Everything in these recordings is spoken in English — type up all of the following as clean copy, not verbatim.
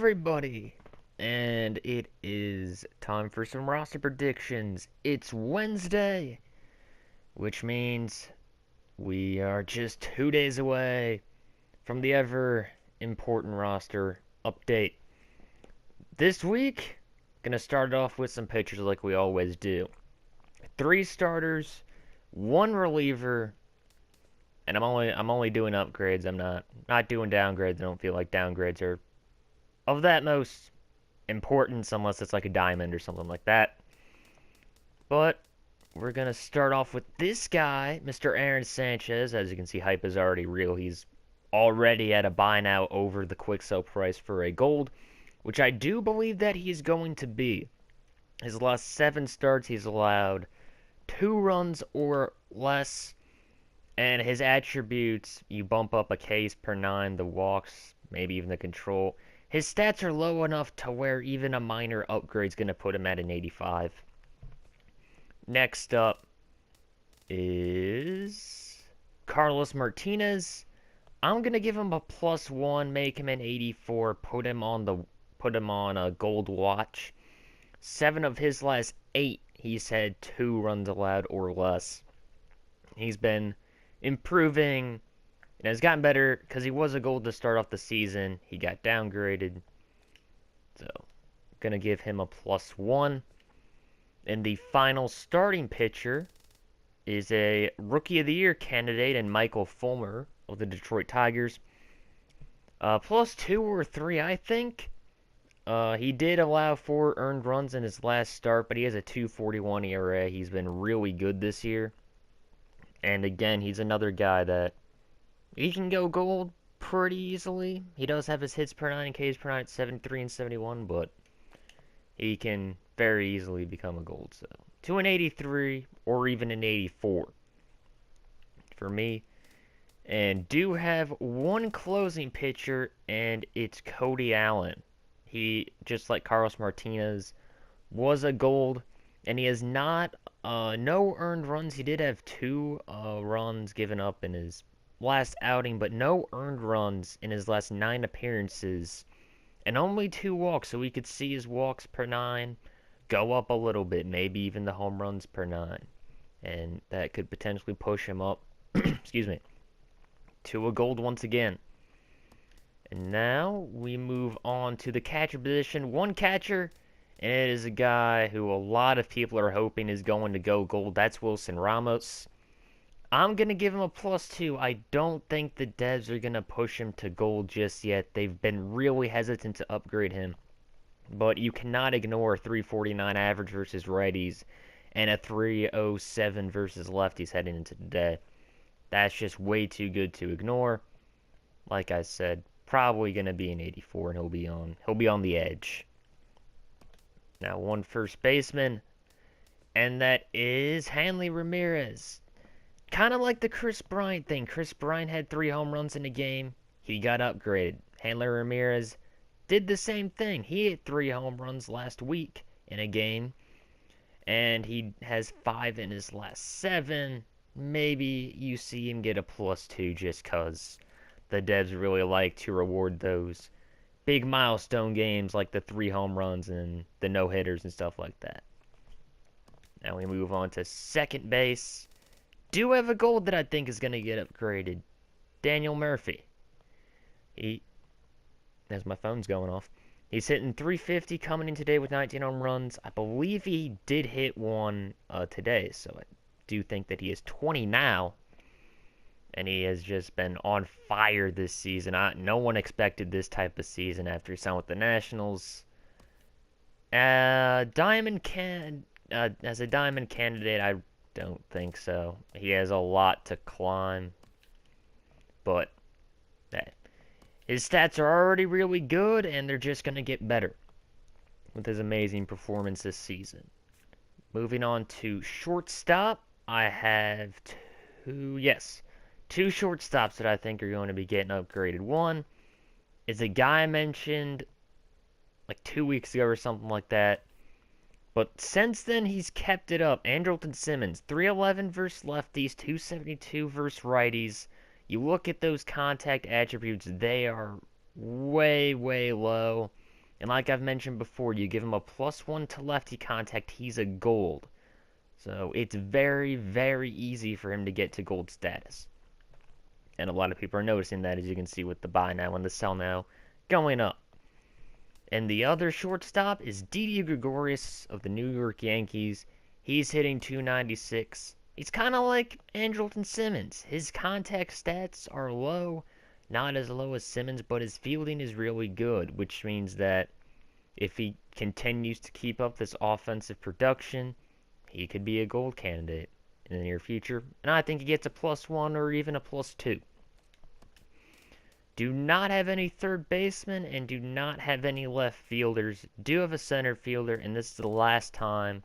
Everybody, and it is time for some roster predictions. It's Wednesday, which means we are just 2 days away from the ever important roster update. This week, gonna start off with some pitchers like we always do. 3 starters, 1 reliever, and I'm only doing upgrades. I'm not doing downgrades. I don't feel like downgrades are of that most importance unless it's like a diamond or something like that. But we're going to start off with this guy, Mr. Aaron Sanchez. As you can see, hype is already real. He's already at a buy now over the quick sell price for a gold, which I do believe that he's going to be. His last 7 starts, he's allowed 2 runs or less, and his attributes, you bump up a Ks per 9, the walks, maybe even the control. His stats are low enough to where even a minor upgrade is going to put him at an 85. Next up is Carlos Martinez. I'm going to give him a +1, make him an 84, put him on a gold watch. 7 of his last 8, he's had 2 runs allowed or less. He's been improving and has gotten better because he was a gold to start off the season. He got downgraded. So, gonna give him a +1. And the final starting pitcher is a Rookie of the Year candidate in Michael Fulmer of the Detroit Tigers. +2 or 3, I think. He did allow 4 earned runs in his last start, but he has a 2.41 ERA. He's been really good this year. And again, he's another guy that he can go gold pretty easily. He does have his hits per 9 and Ks per 9 at 73 and 71, but he can very easily become a gold. So, to an 83 or even an 84 for me. And do have one closing pitcher, and it's Cody Allen. He, just like Carlos Martinez, was a gold, and he has no earned runs. He did have 2 runs given up in his last outing, but no earned runs in his last 9 appearances, and only 2 walks, so we could see his walks per 9 go up a little bit, maybe even the home runs per 9, and that could potentially push him up, excuse me, to a gold once again. And now we move on to the catcher position. One catcher, and it is a guy who a lot of people are hoping is going to go gold. That's Wilson Ramos. I'm going to give him a +2. I don't think the devs are going to push him to gold just yet. They've been really hesitant to upgrade him. But you cannot ignore a 349 average versus righties and a 307 versus lefties heading into today. That's just way too good to ignore. Like I said, probably going to be an 84, and he'll be on the edge. Now, one first baseman, and that is Hanley Ramirez. Kind of like the Chris Bryant thing. Chris Bryant had 3 home runs in a game. He got upgraded. Hanley Ramirez did the same thing. He hit 3 home runs last week in a game, and he has 5 in his last 7. Maybe you see him get a +2 just because the devs really like to reward those big milestone games like the 3 home runs and the no-hitters and stuff like that. Now we move on to second base. Do have a gold that I think is going to get upgraded. Daniel Murphy. As my phone's going off, he's hitting 350 coming in today with 19 home runs. I believe he did hit one today, so I do think that he is 20 now. And he has just been on fire this season. No one expected this type of season after he signed with the Nationals. As a diamond candidate, I don't think so. He has a lot to climb. But his stats are already really good, and they're just going to get better with his amazing performance this season. Moving on to shortstop, I have 2 shortstops that I think are going to be getting upgraded. One is a guy I mentioned like 2 weeks ago or something like that. But since then, he's kept it up. Andrelton Simmons, 311 versus lefties, 272 versus righties. You look at those contact attributes, they are way, way low. And like I've mentioned before, you give him a +1 to lefty contact, he's a gold. So it's very, very easy for him to get to gold status. And a lot of people are noticing that, as you can see with the buy now and the sell now going up. And the other shortstop is Didi Gregorius of the New York Yankees. He's hitting .296. He's kind of like Andrelton Simmons. His contact stats are low, not as low as Simmons, but his fielding is really good, which means that if he continues to keep up this offensive production, he could be a gold candidate in the near future. And I think he gets a +1 or even a +2. Do not have any third baseman and do not have any left fielders. Do have a center fielder, and this is the last time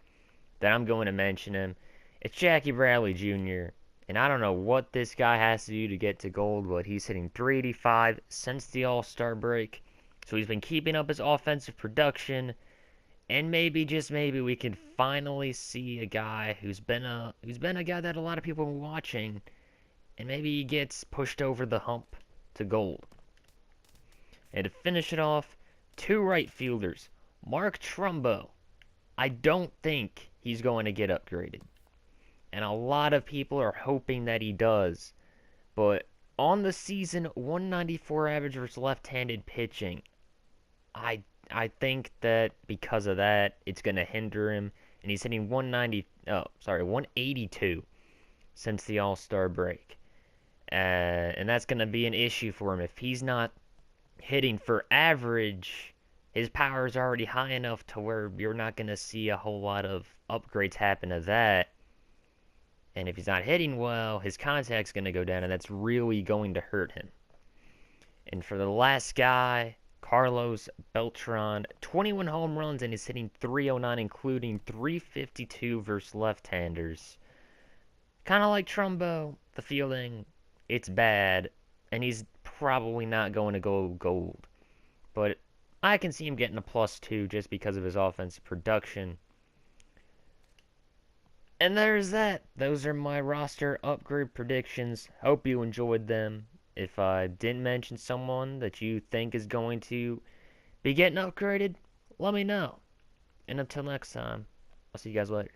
that I'm going to mention him. It's Jackie Bradley Jr., and I don't know what this guy has to do to get to gold, but he's hitting .385 since the All-Star break. So he's been keeping up his offensive production, and maybe, just maybe, we can finally see a guy who's been a guy that a lot of people are watching, and maybe he gets pushed over the hump to gold. And to finish it off, 2 right fielders. Mark Trumbo. I don't think he's going to get upgraded. And a lot of people are hoping that he does. But on the season, 194 average versus left-handed pitching. I think that because of that, it's going to hinder him. And he's hitting 182 since the All-Star break. And that's going to be an issue for him. If he's not hitting for average, his power is already high enough to where you're not going to see a whole lot of upgrades happen to that. And if he's not hitting well, his contact's going to go down, and that's really going to hurt him. And for the last guy, Carlos Beltran, 21 home runs, and he's hitting .309, including .352 versus left-handers. Kind of like Trumbo, the fielding, it's bad, and he's probably not going to go gold. But I can see him getting a +2 just because of his offensive production. And there's that. Those are my roster upgrade predictions. Hope you enjoyed them. If I didn't mention someone that you think is going to be getting upgraded, let me know. And until next time, I'll see you guys later.